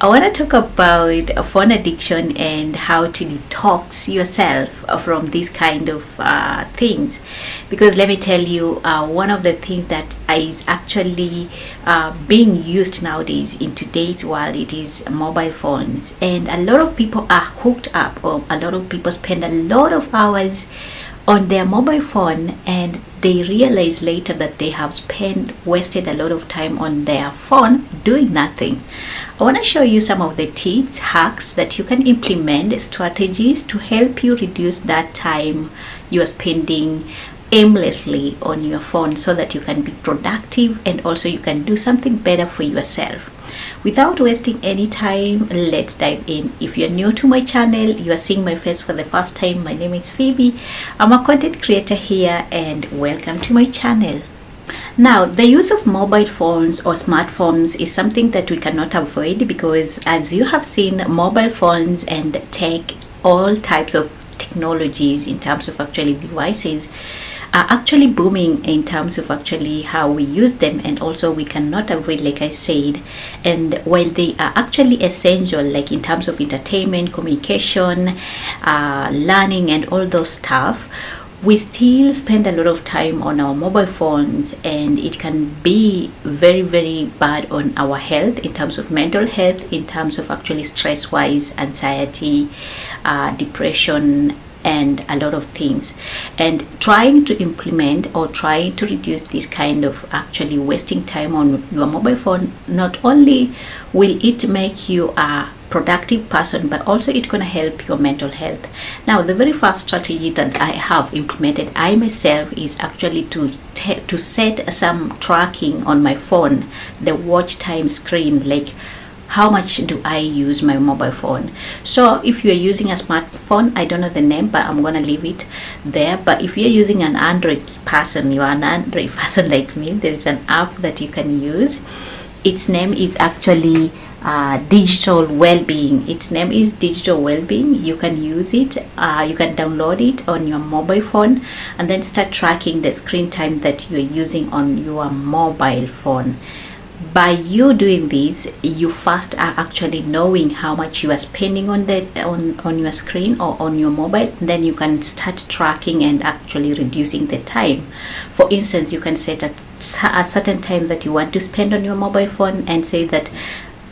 I want to talk about phone addiction and how to detox yourself from these kind of things. Because let me tell you, one of the things that is actually being used nowadays in today's world, it is mobile phones, and a lot of people are hooked up, or a lot of people spend a lot of hours on their mobile phone, and they realize later that they have wasted a lot of time on their phone doing nothing. I want to show you some of the tips, hacks that you can implement, strategies to help you reduce that time you are spending aimlessly on your phone, so that you can be productive and also you can do something better for yourself. Without wasting any time, let's dive in. If you're new to my channel, you are seeing my face for the first time, my name is Phoebe. I'm a content creator here, and welcome to my channel. Now, the use of mobile phones or smartphones is something that we cannot avoid, because as you have seen, mobile phones and tech, all types of technologies in terms of actually devices, are actually booming in terms of actually how we use them, and also we cannot avoid, like I said. And while they are actually essential, like in terms of entertainment, communication, learning and all those stuff, we still spend a lot of time on our mobile phones, and it can be very, very bad on our health, in terms of mental health, in terms of actually stress wise, anxiety, depression, and a lot of things. And trying to implement or trying to reduce this kind of actually wasting time on your mobile phone, not only will it make you a productive person, but also it's going to help your mental health. Now, the very first strategy that I have implemented I myself is actually to set some tracking on my phone, the watch time screen, like how much do I use my mobile phone. So if you're using a smartphone, I don't know the name, but I'm gonna leave it there. But if you're using an Android person, you are an Android person like me, there is an app that you can use. Its name is actually Digital Wellbeing. Its name is Digital Wellbeing. You can use it, you can download it on your mobile phone, and then start tracking the screen time that you're using on your mobile phone. By you doing this, you first are actually knowing how much you are spending on your screen or on your mobile. Then you can start tracking and actually reducing the time. For instance, you can set a certain time that you want to spend on your mobile phone, and say that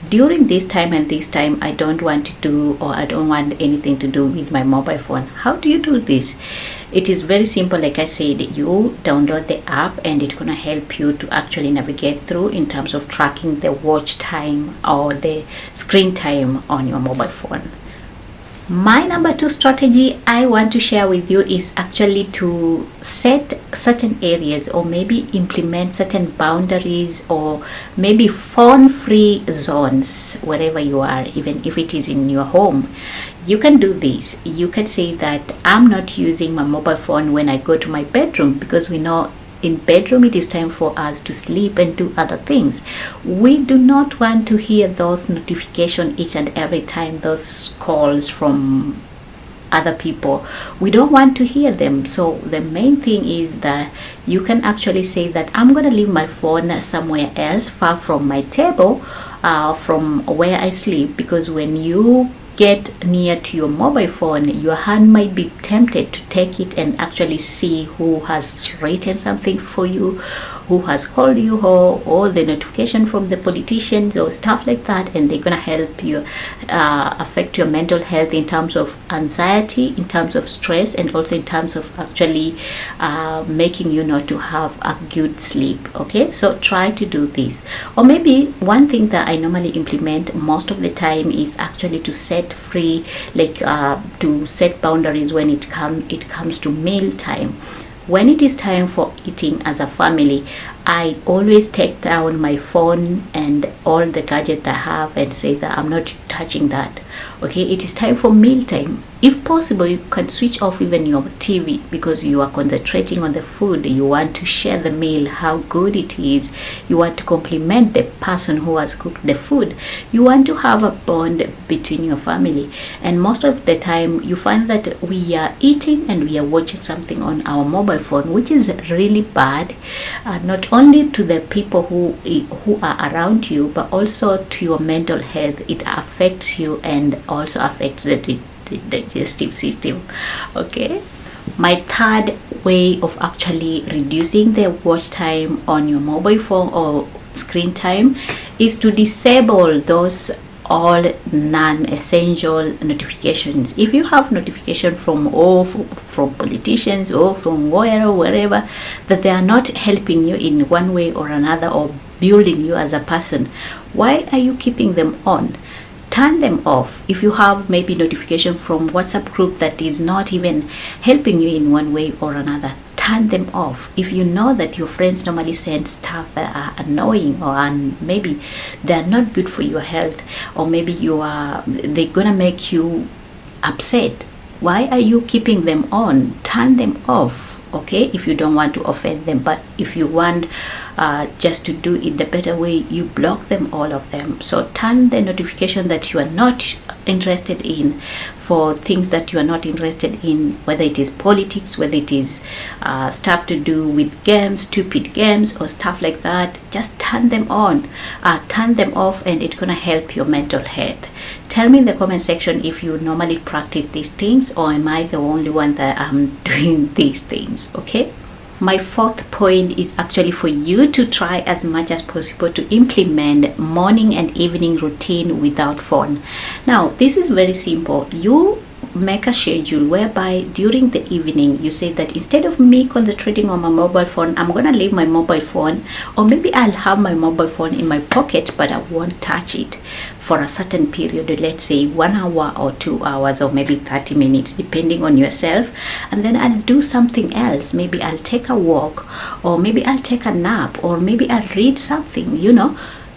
during this time and this time I don't want to do, or I don't want anything to do with my mobile phone. How do you do this? It is very simple. Like I said, you download the app, and it's gonna help you to actually navigate through in terms of tracking the watch time or the screen time on your mobile phone. My number 2 strategy I want to share with you is actually to set certain areas, or maybe implement certain boundaries, or maybe phone-free zones wherever you are, even if it is in your home. You can do this. You can say that I'm not using my mobile phone when I go to my bedroom, because we know in bedroom it is time for us to sleep and do other things. We do not want to hear those notifications each and every time, those calls from other people. We don't want to hear them. So the main thing is that you can actually say that I'm going to leave my phone somewhere else, far from my table, from where I sleep, because when you get near to your mobile phone, your hand might be tempted to take it and actually see who has written something for you, who has called you, or the notification from the politicians or stuff like that, and they're gonna help you affect your mental health in terms of anxiety, in terms of stress, and also in terms of actually making you not to have a good sleep. Okay, so try to do this. Or maybe one thing that I normally implement most of the time is actually to set free, like to set boundaries when it comes to meal time. When it is time for eating as a family, I always take down my phone and all the gadgets I have and say that I'm not touching that. Okay, it is time for meal time. If possible, you can switch off even your TV, because you are concentrating on the food. You want to share the meal, how good it is. You want to compliment the person who has cooked the food. You want to have a bond between your family. And most of the time, you find that we are eating and we are watching something on our mobile phone, which is really bad. Not not only to the people who are around you, but also to your mental health. It affects you and also affects the digestive system. Okay, my third way of actually reducing the watch time on your mobile phone or screen time is to disable those all non-essential notifications. If you have notification from politicians or from wherever that they are not helping you in one way or another or building you as a person, why are you keeping them on? Turn them off. If you have maybe notification from WhatsApp group that is not even helping you in one way or another, turn them off. If you know that your friends normally send stuff that are annoying or maybe they're not good for your health, or maybe they're gonna make you upset, why are you keeping them on? Turn them off. Okay, if you don't want to offend them, but if you want just to do it the better way, you block them, all of them. So turn the notification that you are not interested in for things that you are not interested in, whether it is politics, whether it is stuff to do with games, stupid games or stuff like that. Just turn them on, turn them off, and it's gonna help your mental health. Tell me in the comment section if you normally practice these things, or am I the only one that I'm doing these things. Okay, my fourth point is actually for you to try as much as possible to implement morning and evening routine without phone. Now this is very simple. You make a schedule whereby during the evening you say that instead of me concentrating on my mobile phone, I'm gonna leave my mobile phone, or maybe I'll have my mobile phone in my pocket but I won't touch it for a certain period, let's say 1 hour or 2 hours or maybe 30 minutes depending on yourself, and then I'll do something else. Maybe I'll take a walk, or maybe I'll take a nap, or maybe I'll read something.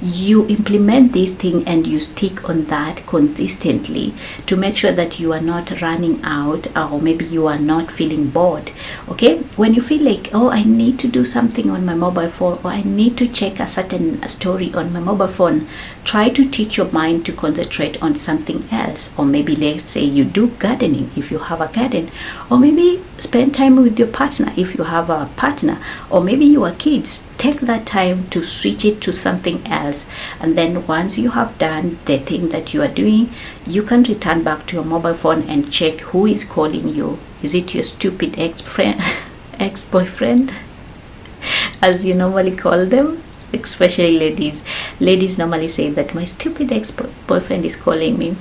You implement this thing and you stick on that consistently to make sure that you are not running out, or maybe you are not feeling bored. Okay, when you feel like, oh, I need to do something on my mobile phone, or I need to check a certain story on my mobile phone, try to teach your mind to concentrate on something else. Or maybe let's say you do gardening if you have a garden, or maybe spend time with your partner if you have a partner, or maybe your kids. Take that time to switch it to something else, and then once you have done the thing that you are doing, you can return back to your mobile phone and check who is calling you. Is it your stupid ex-boyfriend as you normally call them? Especially ladies normally say that my stupid ex-boyfriend is calling me.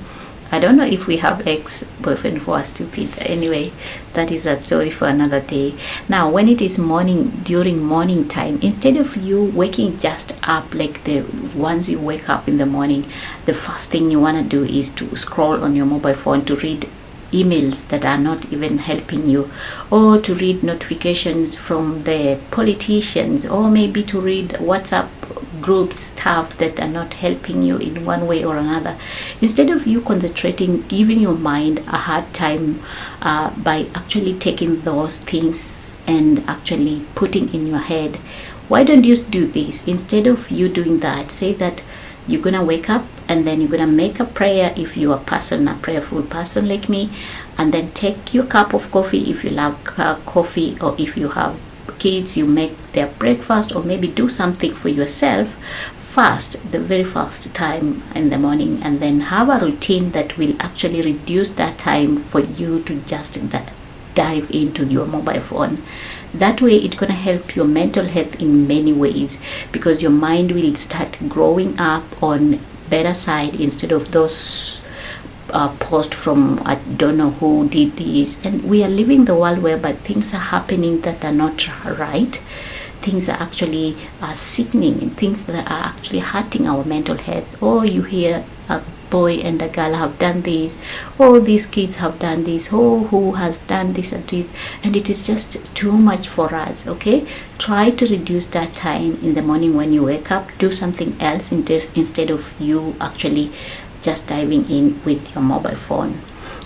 I don't know if we have ex-boyfriend who are stupid. Anyway, that is a story for another day. Now, when it is morning, during morning time, instead of you waking just up, like once you wake up in the morning, the first thing you want to do is to scroll on your mobile phone to read emails that are not even helping you, or to read notifications from the politicians, or maybe to read WhatsApp group stuff that are not helping you in one way or another. Instead of you concentrating, giving your mind a hard time by actually taking those things and actually putting in your head, why don't you do this? Instead of you doing that, say that you're gonna wake up and then you're gonna make a prayer if you're a prayerful person like me, and then take your cup of coffee if you love coffee, or if you have kids, you make their breakfast, or maybe do something for yourself first, the very first time in the morning, and then have a routine that will actually reduce that time for you to just dive into your mobile phone. That way it's going to help your mental health in many ways, because your mind will start growing up on better side instead of those post from I don't know who did this. And we are living the world whereby things are happening that are not right. Things are actually sickening, things that are actually hurting our mental health. Or you hear a boy and a girl have done this, or these kids have done this, or who has done this and this, and it is just too much for us. Okay, try to reduce that time in the morning when you wake up. Do something else instead of you actually just diving in with your mobile phone.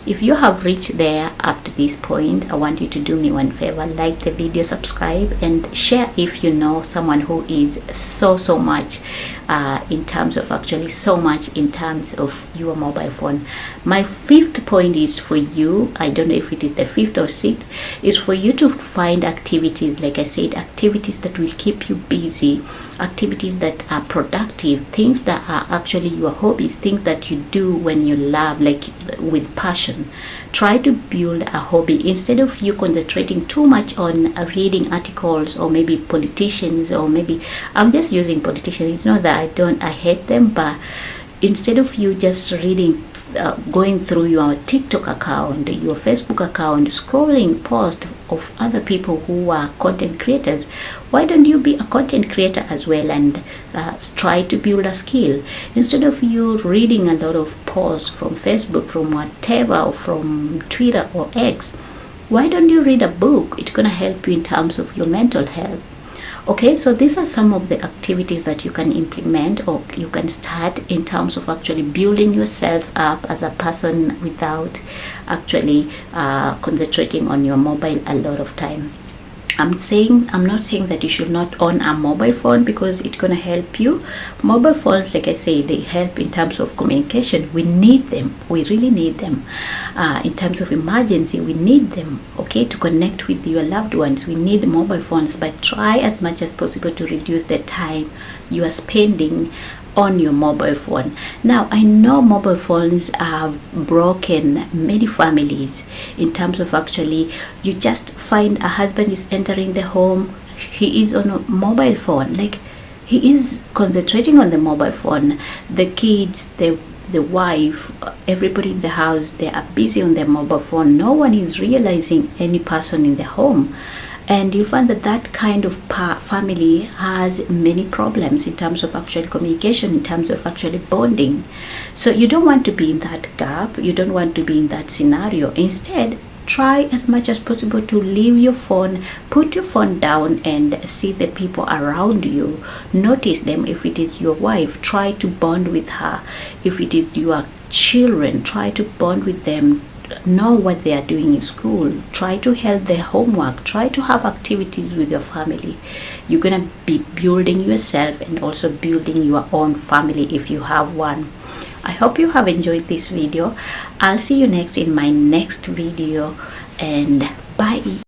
If you have reached there up to this point, I want you to do me one favor: like the video, subscribe, and share if you know someone who is so much in terms of actually so much in terms of your mobile phone. My fifth point is for you, I don't know if it is the fifth or sixth, is for you to find activities, like I said, activities that will keep you busy, activities that are productive, things that are actually your hobbies, things that you do when you love, like with passion. Try to build a hobby instead of you concentrating too much on reading articles, or maybe politicians, or maybe I'm just using politicians. It's not that I hate them, but instead of you just reading, going through your TikTok account, your Facebook account, scrolling posts of other people who are content creators, why don't you be a content creator as well and try to build a skill? Instead of you reading a lot of posts from Facebook, from whatever, or from Twitter or X, why don't you read a book? It's gonna help you in terms of your mental health. Okay, so these are some of the activities that you can implement or you can start in terms of actually building yourself up as a person without actually concentrating on your mobile a lot of time. I'm not saying that you should not own a mobile phone, because it's going to help you. Mobile phones, like I say, they help in terms of communication. We need them. We really need them. In terms of emergency, we need them, okay, to connect with your loved ones. We need mobile phones, but try as much as possible to reduce the time you are spending on your mobile phone. Now, I know mobile phones have broken many families in terms of actually you just find a husband is entering the home, he is on a mobile phone, like he is concentrating on the mobile phone. The kids, the wife, everybody in the house, they are busy on their mobile phone. No one is realizing any person in the home. And you'll find that that kind of family has many problems in terms of actual communication, in terms of actually bonding. So you don't want to be in that gap. You don't want to be in that scenario. Instead, try as much as possible to leave your phone, put your phone down and see the people around you. Notice them. If it is your wife, try to bond with her. If it is your children, try to bond with them. Know what they are doing in school. Try to help their homework. Try to have activities with your family. You're gonna be building yourself and also building your own family if you have one. I hope you have enjoyed this video. I'll see you next in my next video, and bye.